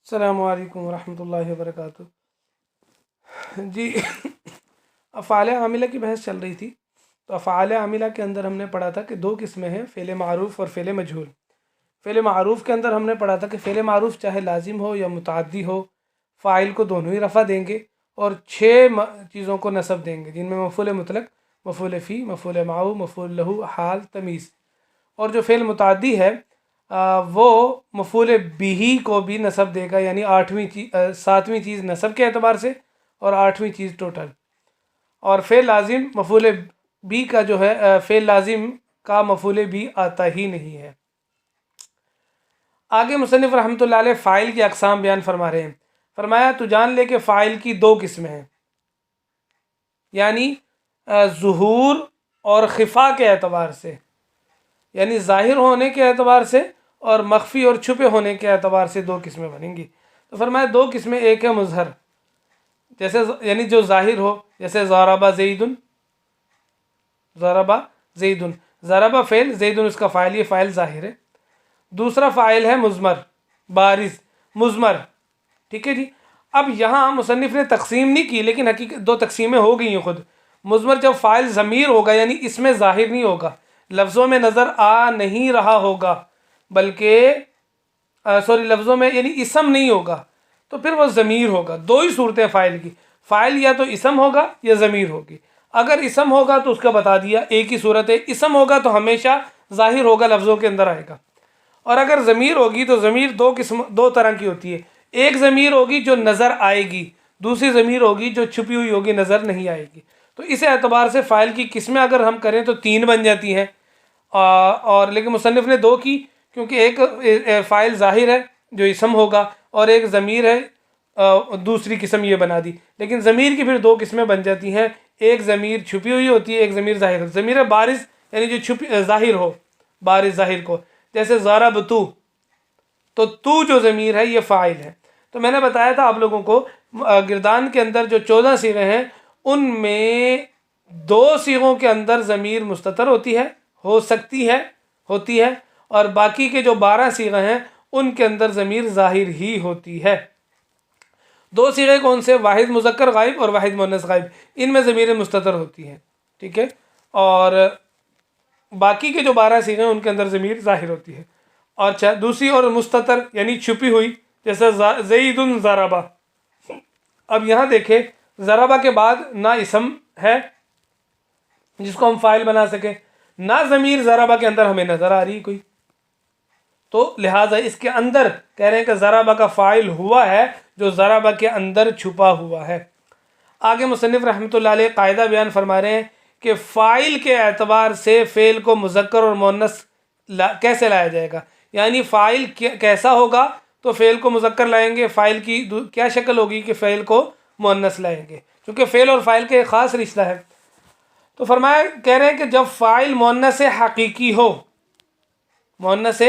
السلام علیکم ورحمۃ اللہ وبرکاتہ۔ جی افعال عاملہ کی بحث چل رہی تھی، تو افعال عاملہ کے اندر ہم نے پڑھا تھا کہ دو قسمیں ہیں، فعل معروف اور فعل مجہول۔ فعل معروف کے اندر ہم نے پڑھا تھا کہ فعل معروف چاہے لازم ہو یا متعدی ہو، فاعل کو دونوں ہی رفع دیں گے اور 6 چیزوں کو نصب دیں گے، جن میں مفعول مطلق، مفعول فی، مفعول معه، مفعول لہ، حال، تمیز۔ اور جو فعل متعدی ہے وہ مفعول بہ کو بھی نصب دے گا، یعنی 7ویں چیز نصب کے اعتبار سے اور 8ویں چیز ٹوٹل۔ اور فعل لازم مفعول بی کا جو ہے فعل لازم کا مفعول بی آتا ہی نہیں ہے۔ آگے مصنف رحمۃ اللہ علیہ فاعل کی اقسام بیان فرما رہے ہیں۔ فرمایا تو جان لے کہ فاعل کی 2 قسمیں ہیں، یعنی ظہور اور خفا کے اعتبار سے، یعنی ظاہر ہونے کے اعتبار سے اور مخفی اور چھپے ہونے کے اعتبار سے 2 قسمیں بنیں گی۔ تو فرمایا 2 قسمیں، ایک ہے مظہر، جیسے یعنی جو ظاہر ہو، جیسے ضرب زید، ضرب زید، ضرب فعل، زید اس کا فاعل، یہ فاعل ظاہر ہے۔ دوسرا فاعل ہے مضمر، بارز، مضمر، ٹھیک ہے جی۔ اب یہاں مصنف نے تقسیم نہیں کی، لیکن حقیقت 2 تقسیمیں ہو گئی ہیں خود۔ مضمر جب فاعل ضمیر ہوگا، یعنی اس میں ظاہر نہیں ہوگا، لفظوں میں نظر آ نہیں رہا ہوگا، بلکہ لفظوں میں یعنی اسم نہیں ہوگا، تو پھر وہ ضمیر ہوگا۔ 2 ہی صورتیں فاعل کی، فاعل یا تو اسم ہوگا یا ضمیر ہوگی۔ اگر اسم ہوگا تو اس کا بتا دیا، ایک ہی صورت ہے، اسم ہوگا تو ہمیشہ ظاہر ہوگا، لفظوں کے اندر آئے گا۔ اور اگر ضمیر ہوگی تو ضمیر 2 طرح کی ہوتی ہے، ایک ضمیر ہوگی جو نظر آئے گی، دوسری ضمیر ہوگی جو چھپی ہوئی ہوگی، نظر نہیں آئے گی۔ تو اس اعتبار سے فاعل کی قسمیں اگر ہم کریں تو 3 بن جاتی ہیں، اور لیکن مصنف نے 2 کی، کیونکہ ایک فاعل ظاہر ہے جو اسم ہوگا، اور ایک ضمیر ہے، دوسری قسم یہ بنا دی۔ لیکن ضمیر کی پھر 2 قسمیں بن جاتی ہیں، ایک ضمیر چھپی ہوئی ہوتی ہے، ایک ضمیر ظاہر ہوتی ہے۔ ضمیر بارز یعنی جو ظاہر ہو، بارز ظاہر کو، جیسے ضربت، تو تو جو ضمیر ہے یہ فاعل ہے۔ تو میں نے بتایا تھا آپ لوگوں کو گردان کے اندر جو 14 صیغے ہیں، ان میں 2 صیغوں کے اندر ضمیر مستتر ہوتی ہے، ہو سکتی ہے، ہوتی ہے، اور باقی کے جو 12 صیغے ہیں ان کے اندر ضمیر ظاہر ہی ہوتی ہے۔ 2 صیغے کون سے؟ واحد مذکر غائب اور واحد مؤنث غائب، ان میں ضمیر مستتر ہوتی ہے، ٹھیک ہے، اور باقی کے جو 12 صیغے ہیں ان کے اندر ضمیر ظاہر ہوتی ہے۔ اور دوسری اور مستتر یعنی چھپی ہوئی، جیسے زید ضربہ۔ اب یہاں دیکھیں، ضربہ کے بعد نہ اسم ہے جس کو ہم فاعل بنا سکیں، نہ ضمیر ضربہ کے اندر ہمیں نظر آ رہی کوئی، تو لہٰذا اس کے اندر کہہ رہے ہیں کہ ضربہ کا فاعل ہوا ہے جو ضربہ کے اندر چھپا ہوا ہے۔ آگے مصنف رحمۃ اللہ علیہ قاعدہ بیان فرما رہے ہیں کہ فاعل کے اعتبار سے فعل کو مذکر اور مؤنث کیسے لایا جائے گا، یعنی فاعل کیسا ہوگا تو فعل کو مذکر لائیں گے، فاعل کی کیا شکل ہوگی کہ فعل کو مؤنث لائیں گے، کیونکہ فعل اور فاعل کا ایک خاص رشتہ ہے۔ تو فرمایا، کہہ رہے ہیں کہ جب فاعل مؤنث حقیقی ہو، مؤنث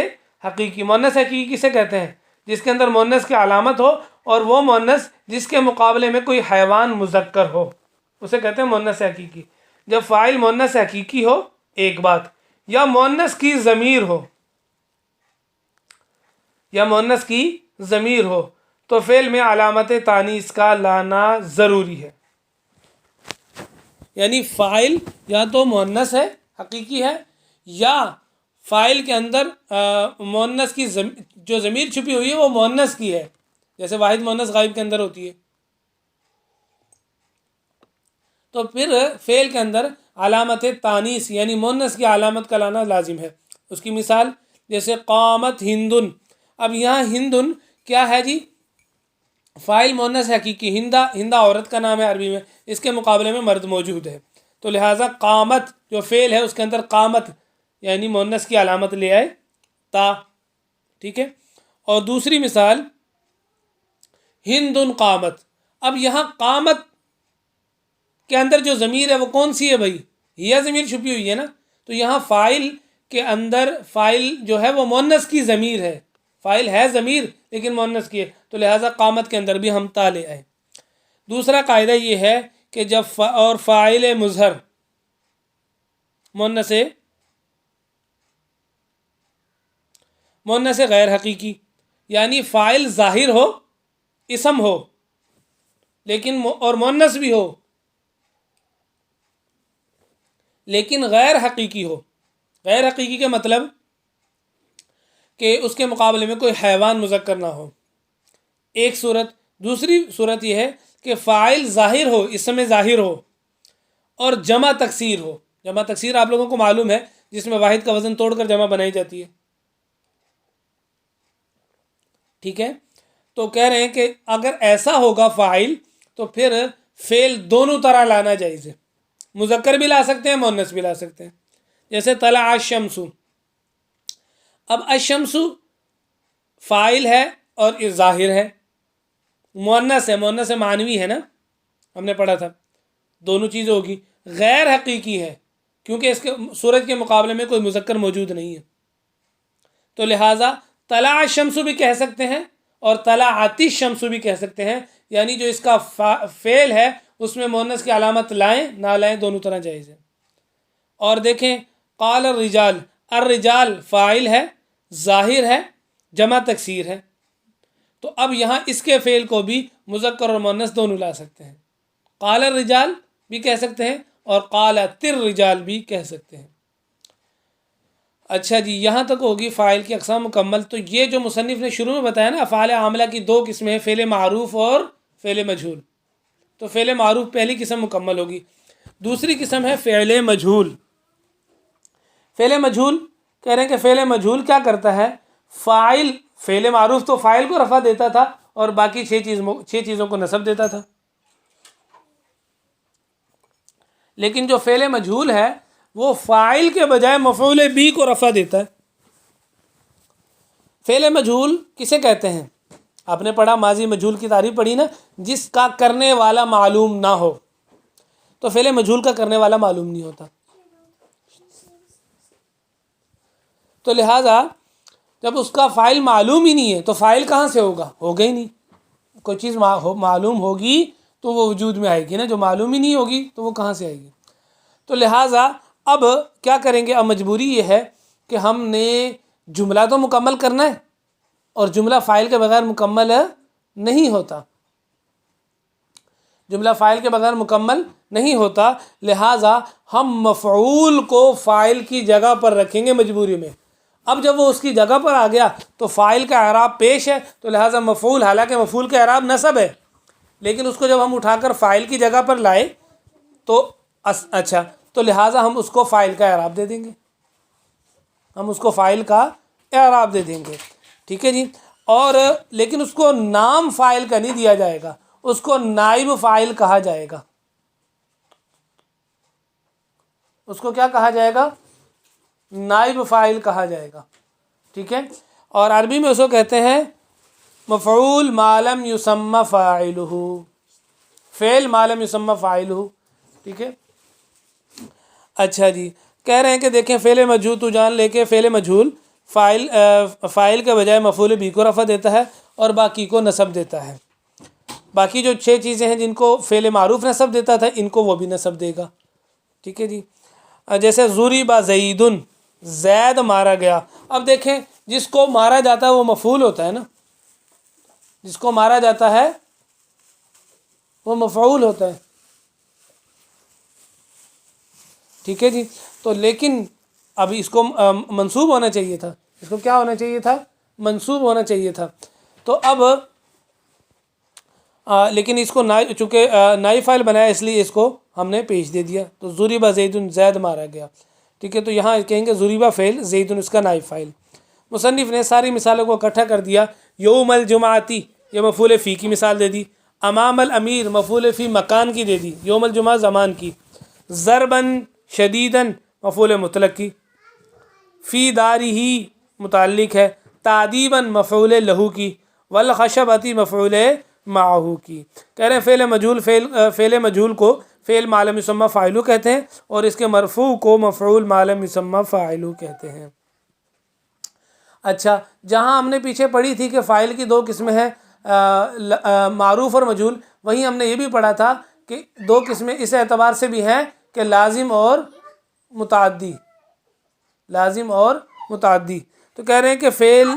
حقیقی، مؤنث حقیقی کسے کہتے ہیں؟ جس کے اندر مؤنث کی علامت ہو، اور وہ مؤنث جس کے مقابلے میں کوئی حیوان مذکر ہو، اسے کہتے ہیں مؤنث حقیقی۔ جب فاعل مؤنث حقیقی ہو ایک بات، یا مؤنث کی ضمیر ہو، یا مؤنث کی ضمیر ہو، تو فعل میں علامت تانیث کا لانا ضروری ہے۔ یعنی فاعل یا تو مؤنث ہے، حقیقی ہے، یا فاعل کے اندر مؤنث کی جو ضمیر چھپی ہوئی ہے وہ مؤنث کی ہے، جیسے واحد مؤنث غائب کے اندر ہوتی ہے، تو پھر فعل کے اندر علامت تانیث یعنی مؤنث کی علامت کا لانا لازم ہے۔ اس کی مثال جیسے قامت ہندن۔ اب یہاں ہندن کیا ہے جی؟ فاعل مؤنث حقیقی، ہندہ عورت کا نام ہے عربی میں، اس کے مقابلے میں مرد موجود ہے، تو لہٰذا قامت جو فعل ہے اس کے اندر قامت یعنی مؤنث کی علامت لے آئے تا، ٹھیک ہے۔ اور دوسری مثال ہندن قامت۔ اب یہاں قامت کے اندر جو ضمیر ہے وہ کون سی ہے بھائی؟ یہ ضمیر چھپی ہوئی ہے نا، تو یہاں فاعل کے اندر فاعل جو ہے وہ مؤنث کی ضمیر ہے، فاعل ہے ضمیر لیکن مؤنث کی ہے، تو لہٰذا قامت کے اندر بھی ہم تا لے آئے۔ دوسرا قاعدہ یہ ہے کہ جب اور فاعل مظہر مؤنث غیر حقیقی، یعنی فاعل ظاہر ہو اسم ہو لیکن اور مؤنث بھی ہو لیکن غیر حقیقی ہو. غیر حقیقی کا مطلب کہ اس کے مقابلے میں کوئی حیوان مذکر نہ ہو، ایک صورت. دوسری صورت یہ ہے کہ فاعل ظاہر ہو، اسم ظاہر ہو اور جمع تکسیر ہو. جمع تکسیر آپ لوگوں کو معلوم ہے، جس میں واحد کا وزن توڑ کر جمع بنائی جاتی ہے. ٹھیک ہے، تو کہہ رہے ہیں کہ اگر ایسا ہوگا فاعل تو پھر فعل دونوں طرح لانا جائز ہے. مذکر بھی لا سکتے ہیں، مؤنث بھی لا سکتے ہیں. جیسے طلع الشمس. اب الشمس فاعل ہے اور ظاہر ہے، مؤنث ہے، مؤنث معنوی ہے نا، ہم نے پڑھا تھا. دونوں چیزیں ہوگی. غیر حقیقی ہے کیونکہ اس کے سورج کے مقابلے میں کوئی مذکر موجود نہیں ہے، تو لہٰذا طلع الشمس بھی کہہ سکتے ہیں اور طلعت الشمس بھی کہہ سکتے ہیں. یعنی جو اس کا فعل ہے اس میں مؤنث کی علامت لائیں نہ لائیں، دونوں طرح جائز ہے. اور دیکھیں قال الرجال. الرجال فاعل ہے، ظاہر ہے، جمع تکسیر ہے. تو اب یہاں اس کے فعل کو بھی مذکر اور مؤنث دونوں لا سکتے ہیں. قال الرجال بھی کہہ سکتے ہیں اور قالت الرجال بھی کہہ سکتے ہیں. اچھا جی، یہاں تک ہوگی فاعل کی اقسام مکمل. تو یہ جو مصنف نے شروع میں بتایا نا، افعال عاملہ کی دو قسمیں ہیں، فعل معروف اور فعل مجہول. تو فعل معروف پہلی قسم مکمل ہوگی. دوسری قسم ہے فعل مجہول. فعل مجہول کہہ رہے ہیں کہ فعل مجہول کیا کرتا ہے؟ فعل معروف تو فاعل کو رفع دیتا تھا اور باقی چھ چیزوں کو نصب دیتا تھا. لیکن جو فعل مجہول ہے وہ فاعل کے بجائے مفعول بھی کو رفع دیتا ہے. فعل مجہول کسے کہتے ہیں؟ آپ نے پڑھا ماضی مجہول کی تعریف پڑھی نا، جس کا کرنے والا معلوم نہ ہو. تو فعل مجہول کا کرنے والا معلوم نہیں ہوتا. تو لہٰذا جب اس کا فاعل معلوم ہی نہیں ہے تو فاعل کہاں سے ہوگا؟ ہوگا ہی نہیں. کوئی چیز معلوم ہوگی تو وہ وجود میں آئے گی نا، جو معلوم ہی نہیں ہوگی تو وہ کہاں سے آئے گی؟ تو لہٰذا اب کیا کریں گے؟ اب مجبوری یہ ہے کہ ہم نے جملہ تو مکمل کرنا ہے اور جملہ فاعل کے بغیر مکمل نہیں ہوتا. جملہ فاعل کے بغیر مکمل نہیں ہوتا. لہٰذا ہم مفعول کو فاعل کی جگہ پر رکھیں گے مجبوری میں. اب جب وہ اس کی جگہ پر آ گیا تو فاعل کا اعراب پیش ہے، تو لہٰذا مفعول، حالانکہ مفعول کا اعراب نصب ہے، لیکن اس کو جب ہم اٹھا کر فاعل کی جگہ پر لائے تو اچھا، تو لہٰذا ہم اس کو فاعل کا اعراب دے دیں گے. ہم اس کو فاعل کا اعراب دے دیں گے. ٹھیک ہے جی. اور لیکن اس کو نام فاعل کا نہیں دیا جائے گا، اس کو نائب فاعل کہا جائے گا. اس کو کیا کہا جائے گا؟ نائب فاعل کہا جائے گا. ٹھیک ہے. اور عربی میں اس کو کہتے ہیں مفعول ما لم یسمى فاعلہ، فعل ما لم یسمى فاعلہ. ٹھیک ہے. اچھا جی، کہہ رہے ہیں کہ دیکھیں فعل مجہول تو جان لے کے فعل مجہول فاعل کے بجائے مفعول بھی کو رفع دیتا ہے اور باقی کو نصب دیتا ہے. باقی جو 6 چیزیں ہیں جن کو فعل معروف نصب دیتا تھا، ان کو وہ بھی نصب دے گا. ٹھیک ہے جی. جیسے ضرب زید، زید مارا گیا. اب دیکھیں جس کو مارا جاتا ہے وہ مفعول ہوتا ہے نا، جس کو مارا جاتا ہے وہ مفعول ہوتا ہے. ٹھیک ہے جی. تو لیکن اب اس کو منصوب ہونا چاہیے تھا. اس کو کیا ہونا چاہیے تھا؟ منصوب ہونا چاہیے تھا. تو اب لیکن اس کو چونکہ نائب فاعل بنایا اس لیے اس کو ہم نے پیش دے دیا. تو ضرب زید، زید مارا گیا. ٹھیک ہے. تو یہاں کہیں گے ضرب فعل، زید اس کا نائب فاعل. مصنف نے ساری مثالوں کو اکٹھا کر دیا. یوم الجمعتی یہ مفعول فی کی مثال دے دی. امام الامیر مفعول فی مکان کی دے دی، یوم الجمعہ زمان کی. ضرباً شدیداً مفعول مطلق کی. فی دارہ متعلق ہے. تعدیباً مفعول لہو کی. والخشبۃ مفعول معہ کی. کہہ رہے ہیں فعل مجہول کو فعل ما لم یسمى فاعل کہتے ہیں اور اس کے مرفوع کو مفعول ما لم یسمى فاعل کہتے ہیں. اچھا، جہاں ہم نے پیچھے پڑھی تھی کہ فاعل کی 2 قسمیں ہیں، معروف اور مجہول، وہیں ہم نے یہ بھی پڑھا تھا کہ 2 قسمیں اس اعتبار سے بھی ہیں کہ لازم اور متعدی. لازم اور متعدی. تو کہہ رہے ہیں کہ فعل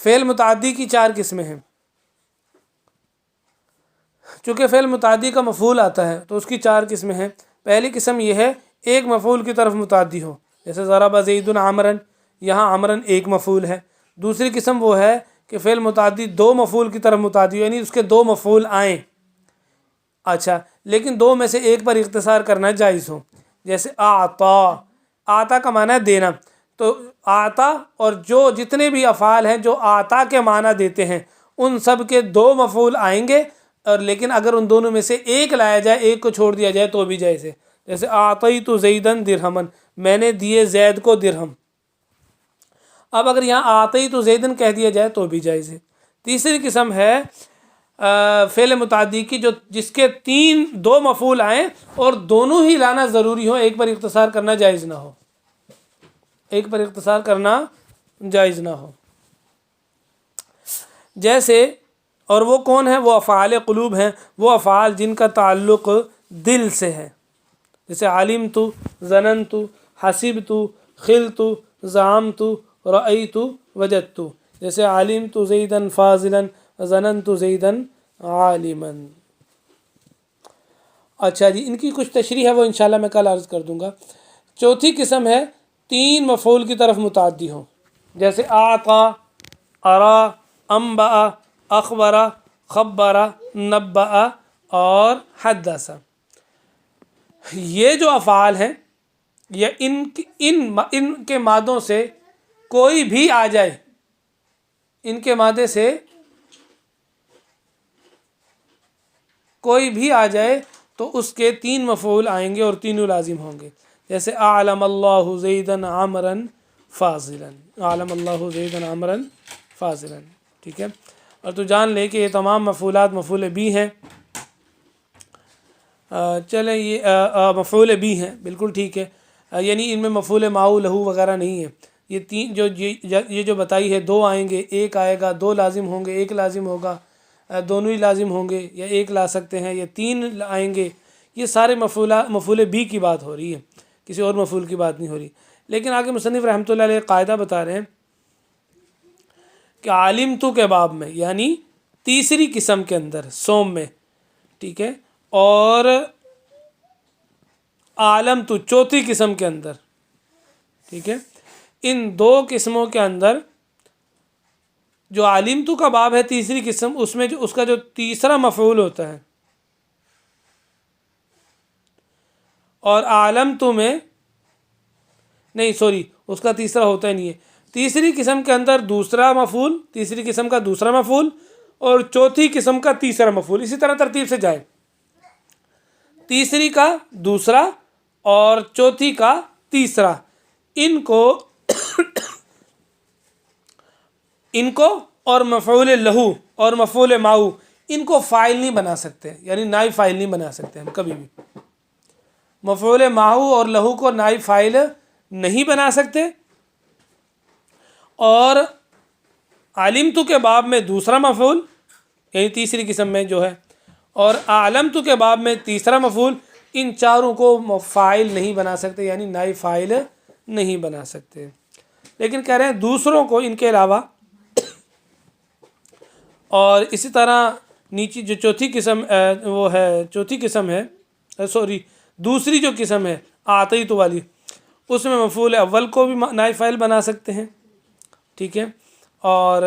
فعل متعدی کی 4 قسمیں ہیں. چونکہ فعل متعدی کا مفعول آتا ہے تو اس کی 4 قسمیں ہیں. پہلی قسم یہ ہے ایک مفعول کی طرف متعدی ہو، جیسے ضرب زید عمرن، یہاں عمرن ایک مفعول ہے. دوسری قسم وہ ہے کہ فعل متعدی 2 مفعول کی طرف متعدی ہو، یعنی اس کے 2 مفعول آئیں. اچھا، لیکن 2 میں سے ایک پر اختصار کرنا جائز ہو، جیسے آتا. آتا کا معنی ہے دینا، تو آتا اور جو جتنے بھی افعال ہیں جو آتا کے معنی دیتے ہیں ان سب کے 2 مفعول آئیں گے، اور لیکن اگر ان دونوں میں سے ایک لایا جائے، ایک کو چھوڑ دیا جائے تو بھی جائز ہے. جیسے اعطیت زیدن درہمن، میں نے دیے زید کو درہم. اب اگر یہاں اعطیت زیدن کہہ دیا جائے تو بھی جائز ہے. تیسری قسم ہے فعل متعدی کی جس کے 2 مفعول آئیں اور دونوں ہی لانا ضروری ہو، ایک پر اختصار کرنا جائز نہ ہو. ایک پر اختصار کرنا جائز نہ ہو. جیسے، اور وہ کون ہیں؟ وہ افعال قلوب ہیں، وہ افعال جن کا تعلق دل سے ہے. جیسے علمت، ظننت، حسبت، خلت، زعمت، رأیت، وجدت. جیسے علمت زیدن فاضلا، ظننت زیدن عالما. اچھا جی، ان کی کچھ تشریح ہے وہ انشاءاللہ میں کل عرض کر دوں گا. چوتھی قسم ہے 3 مفعول کی طرف متعدی ہوں، جیسے اعطا، ارا، انبأ، اخبرہ، خبرہ، نبأ اور حدث. یہ جو افعال ہیں یا ان کے مادوں سے کوئی بھی آ جائے، ان کے مادے سے کوئی بھی آ جائے تو اس کے 3 مفعول آئیں گے اور تینوں لازم ہوں گے. جیسے اعلم اللہ زیدن عمرن فاضلا، اعلم اللہ زیدن عمرن فاضلا. ٹھیک ہے، اور تو جان لے کہ یہ تمام مفعولات مفعول بھی ہیں. چلیں، یہ مفعول بھی ہیں، بالکل ٹھیک ہے. یعنی ان میں مفعول ماؤ لہو وغیرہ نہیں ہے. یہ 3 یہ جو بتائی ہے 2 آئیں گے، ایک آئے گا، 2 لازم ہوں گے، ایک لازم ہوگا، دونوں ہی لازم ہوں گے، یا ایک لا سکتے ہیں، یا 3 آئیں گے. یہ سارے مفعول بھی کی بات ہو رہی ہے، کسی اور مفعول کی بات نہیں ہو رہی. لیکن آگے مصنف رحمۃ اللہ علیہ قاعدہ بتا رہے ہیں کہ علمت کے باب میں، یعنی تیسری قسم کے اندر، سوم میں، ٹھیک ہے، اور عالمت چوتھی قسم کے اندر، ٹھیک ہے، ان 2 قسموں کے اندر جو علمت کا باب ہے تیسری قسم، اس میں اس کا جو تیسرا مفعول ہوتا ہے، اور عالمت میں نہیں، سوری، اس کا تیسرا ہوتا ہی نہیں ہے. تیسری قسم کے اندر دوسرا مفعول، تیسری قسم کا دوسرا مفعول، اور چوتھی قسم کا تیسرا مفعول. اسی طرح ترتیب سے جائے، تیسری کا دوسرا اور چوتھی کا تیسرا. ان کو اور مفعول لہو اور مفعول ماؤ، ان کو فاعل نہیں بنا سکتے، یعنی نائب فاعل نہیں بنا سکتے ہم کبھی بھی. مفعول ماؤ اور لہو کو نائب فاعل نہیں بنا سکتے. اور علمت کے باب میں دوسرا مفعول، یعنی تیسری قسم میں جو ہے، اور علمت کے باب میں تیسرا مفعول، ان چاروں کو فاعل نہیں بنا سکتے، یعنی نائب فاعل نہیں بنا سکتے. لیکن کہہ رہے ہیں دوسروں کو ان کے علاوہ. اور اسی طرح نیچی جو چوتھی قسم وہ ہے، چوتھی قسم ہے، سوری دوسری جو قسم ہے اعطیت والی، اس میں مفعول اول کو بھی نائب فاعل بنا سکتے ہیں. ٹھیک ہے، اور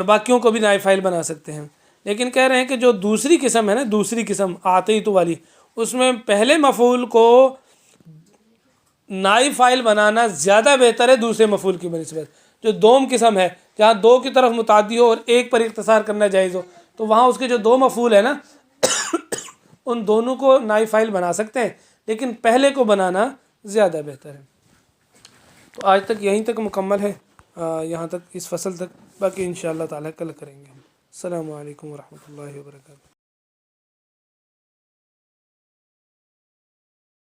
باقیوں کو بھی نائب فاعل بنا سکتے ہیں. لیکن کہہ رہے ہیں کہ جو دوسری قسم ہے نا، دوسری قسم اعطیت والی، اس میں پہلے مفعول کو نائب فاعل بنانا زیادہ بہتر ہے دوسرے مفعول کی بنسبت. جو دوم قسم ہے، جہاں 2 کی طرف متعدی ہو اور ایک پر اختصار کرنا جائز ہو، تو وہاں اس کے جو 2 مفعول ہیں نا ان دونوں کو نائب فاعل بنا سکتے ہیں، لیکن پہلے کو بنانا زیادہ بہتر ہے. تو آج تک یہیں تک مکمل ہے، یہاں تک اس فصل تک. باقی انشاءاللہ تعالی کل کریں گے. السلام علیکم ورحمۃ اللہ وبرکاتہ.